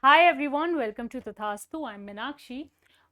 Hi everyone, welcome to तथास्तु। I am Meenakshi.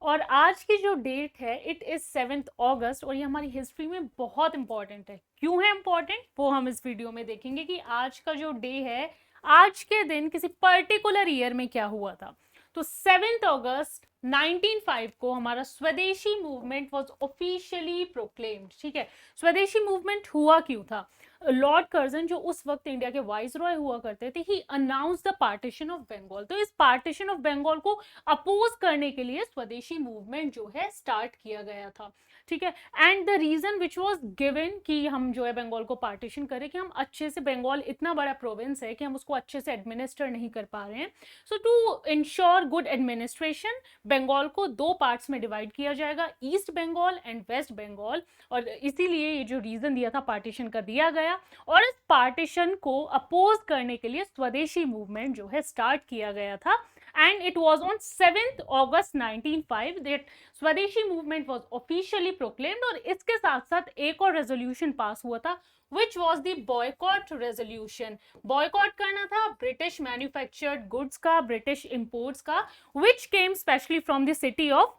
और आज की जो डेट है इट इज 7 अगस्त और ये हमारी हिस्ट्री में बहुत इंपॉर्टेंट है। क्यों है इंपॉर्टेंट वो हम इस वीडियो में देखेंगे कि आज का जो डे है, आज के दिन किसी पर्टिकुलर ईयर में क्या हुआ था। तो 7 अगस्त 1905 को हमारा स्वदेशी मूवमेंट वॉज ऑफिशियली प्रोक्लेम्ड। ठीक है, स्वदेशी मूवमेंट हुआ क्यों था? लॉर्ड कर्जन जो उस वक्त इंडिया के वाइस रॉय हुआ करते थे, he announce the partition of Bengal. तो इस पार्टीशन ऑफ बंगाल को अपोज करने के लिए स्वदेशी मूवमेंट जो है स्टार्ट किया गया था। ठीक है, and the reason which was given कि हम जो है बंगाल को पार्टीशन करें कि हम अच्छे से, बंगाल इतना बड़ा प्रोविंस है कि हम उसको अच्छे से एडमिनिस्टर नहीं कर पा रहे हैं। So to ensure good administration, Bengal को दो पार्ट्स में डिवाइड किया जाएगा, East Bengal and West Bengal. और इसीलिए ये जो रीजन दिया था पार्टीशन का दिया गया। और इस पार्टीशन को अपोज करने के लिए स्वदेशी मूवमेंट जो है स्टार्ट किया गया था। And it was on 7 August 1905 that स्वदेशी मूवमेंट वॉज ऑफिशियली प्रोक्लेम्ड। और इसके साथ साथ एक और रेजोल्यूशन पास हुआ था which was the boycott resolution. Boycott करना था ब्रिटिश मैन्युफैक्चर्ड गुड्स का, ब्रिटिश इंपोर्ट्स का, which came specially from the city of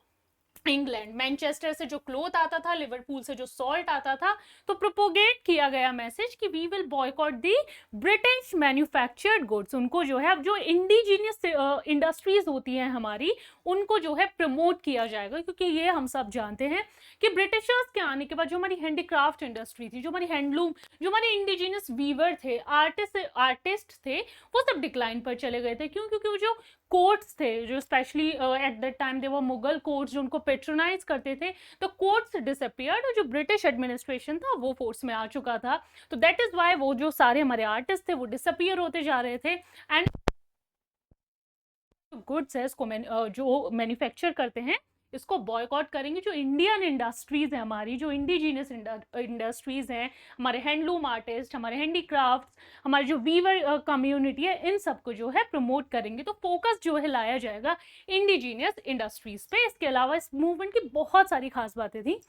England. Manchester से जो क्लोथ आता था, लिवरपूल से जो सॉल्ट आता था। तो प्रोपोगेट किया गया मैसेज कि we will boycott the British manufactured goods. उनको जो है, अब जो इंडिजीनियस इंडस्ट्रीज होती हैं हमारी, उनको जो है प्रमोट किया जाएगा। क्योंकि ये हम सब जानते हैं कि ब्रिटिशर्स के आने के बाद जो हमारी हैंडीक्राफ्ट इंडस्ट्री थी, जो हमारी हैंडलूम, जो हमारे इंडिजीनियस वीवर थे, आर्टिस्ट थे, वो सब डिक्लाइन पर चले गए थे। क्यों? क्योंकि वो जो कोर्ट्स थे, जो स्पेशली एट दैट टाइम दे वो मुगल कोर्ट्स जो उनको पेट्रोनाइज करते थे, तो कोर्ट्स डिसअपियर्ड और जो ब्रिटिश एडमिनिस्ट्रेशन था वो फोर्स में आ चुका था। तो दैट इज वाई वो जो सारे हमारे आर्टिस्ट थे वो डिसअपियर होते जा रहे थे। एंड गुड्स है इसको जो मैन्युफैक्चर करते हैं इसको बॉयकॉट करेंगे। जो इंडियन इंडस्ट्रीज है हमारी, जो इंडिजीनियस इंडस्ट्रीज हैं, हमारे हैंडलूम आर्टिस्ट, हमारे हैंडीक्राफ्ट, हमारी जो वीवर कम्युनिटी है, इन सबको जो है प्रमोट करेंगे। तो फोकस जो है लाया जाएगा इंडिजीनियस इंडस्ट्रीज पे। इसके अलावा इस मूवमेंट की बहुत सारी खास बातें थी।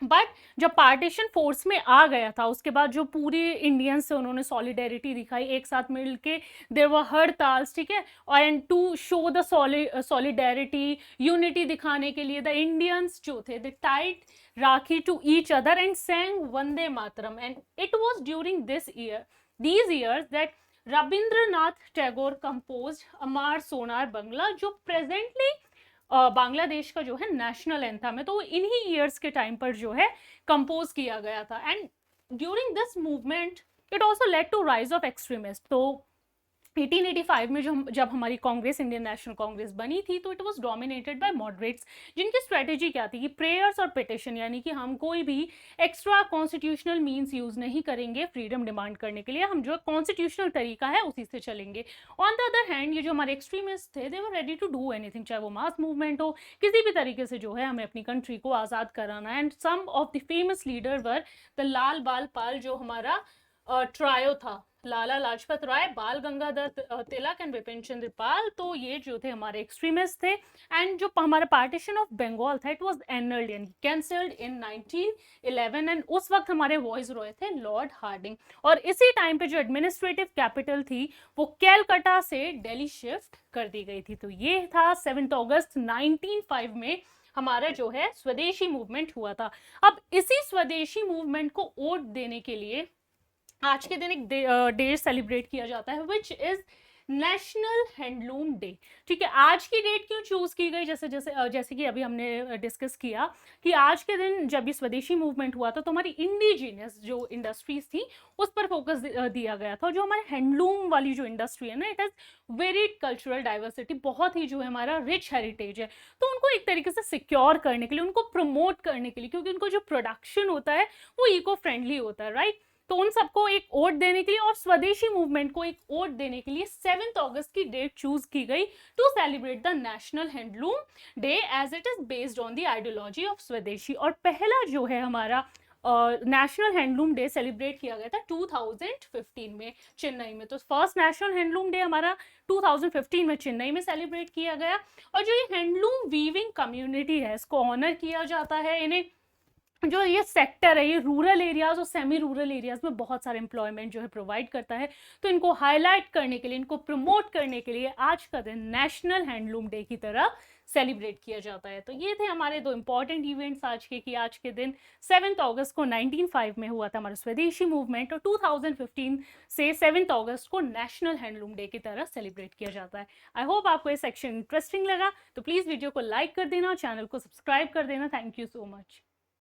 बट जब पार्टीशन फोर्स में आ गया था उसके बाद जो पूरे इंडियंस से उन्होंने सॉलिडेरिटी दिखाई, एक साथ मिलके देयर वर हड़ताल्स। ठीक है, and to show the solidarity, unity दिखाने के लिए द इंडियंस जो थे they tied rakhi to each other and sang Vande Mataram. And it was during these years that Rabindranath Tagore composed Amar Sonar Bangla, जो प्रेजेंटली बांग्लादेश का जो है नेशनल एंथम है। तो इन्हीं ईयर्स के टाइम पर जो है कंपोज किया गया था। And during this movement it also led to rise of extremist. तो 1885 में जब हमारी कांग्रेस, इंडियन नेशनल कांग्रेस बनी थी, तो it was dominated by moderates, जिनकी स्ट्रेटेजी क्या थी कि प्रेयर्स और पिटिशन, यानी कि हम कोई भी एक्स्ट्रा कॉन्स्टिट्यूशनल मींस यूज नहीं करेंगे फ्रीडम डिमांड करने के लिए, हम जो कॉन्स्टिट्यूशनल तरीका है उसी से चलेंगे। ऑन द अदर हैंड ये जो हमारे एक्सट्रीमिस्ट थे, they were ready to do anything, चाहे वो मास मूवमेंट हो, किसी भी तरीके से जो है हमें अपनी कंट्री को आज़ाद कराना। And some of the famous leader were the Lal Bal Pal, जो हमारा ट्रायो था, लाला लाजपत राय, बाल गंगाधर तिलक एंड विपिन चंद्र पाल। तो ये जो थे हमारे एक्सट्रीमिस्ट थे। एंड जो हमारा पार्टीशन ऑफ बंगाल था it was एनल्ड and cancelled in 1911। And उस वक्त हमारे वॉइस रॉय थे लॉर्ड हार्डिंग। और इसी टाइम पे जो एडमिनिस्ट्रेटिव कैपिटल थी वो कैलकाटा से दिल्ली शिफ्ट कर दी गई थी। तो ये था 7 अगस्त 1905 में हमारा जो है स्वदेशी मूवमेंट हुआ था। अब इसी स्वदेशी मूवमेंट को वोट देने के लिए आज के दिन एक डे सेलिब्रेट किया जाता है which is national handloom day. ठीक है, आज की डेट क्यों चूज की गई? जैसे कि अभी हमने डिस्कस किया कि आज के दिन जब ये स्वदेशी मूवमेंट हुआ था तो हमारी इंडिजीनियस जो इंडस्ट्रीज थी उस पर फोकस दिया गया था। जो हमारे हैंडलूम वाली जो इंडस्ट्री है ना, it has very cultural diversity, बहुत ही जो है हमारा रिच हेरिटेज है। तो उनको एक तरीके से सिक्योर करने के लिए, उनको प्रमोट करने के लिए, क्योंकि उनको जो प्रोडक्शन होता है वो इको फ्रेंडली होता है, राइट। तो उन सबको एक वोट देने के लिए और स्वदेशी मूवमेंट को एक वोट देने के लिए 7 अगस्त की डेट चूज की गई to celebrate the national handloom day as it is based on the ideology of swadeshi. और पहला जो है हमारा नेशनल हैंडलूम डे सेलिब्रेट किया गया था 2015 में चेन्नई में। तो फर्स्ट नेशनल हैंडलूम डे हमारा 2015 में चेन्नई में सेलिब्रेट किया गया। और जो ये हैंडलूम वीविंग कम्युनिटी है इसको ऑनर किया जाता है, इन्हें जो ये सेक्टर है ये रूरल एरियाज और सेमी रूरल एरियाज में बहुत सारे एम्प्लॉयमेंट जो है प्रोवाइड करता है। तो इनको हाईलाइट करने के लिए, इनको प्रमोट करने के लिए आज का दिन नेशनल हैंडलूम डे की तरह सेलिब्रेट किया जाता है। तो ये थे हमारे दो इंपॉर्टेंट इवेंट्स आज के, कि आज के दिन 7 अगस्त को 1905 में हुआ था हमारा स्वदेशी मूवमेंट, और 2015 से 7 अगस्त को नेशनल हैंडलूम डे की तरह सेलिब्रेट किया जाता है। आई होप आपको ये सेक्शन इंटरेस्टिंग लगा, तो प्लीज़ वीडियो को लाइक कर देना, चैनल को सब्सक्राइब कर देना। Thank you so much.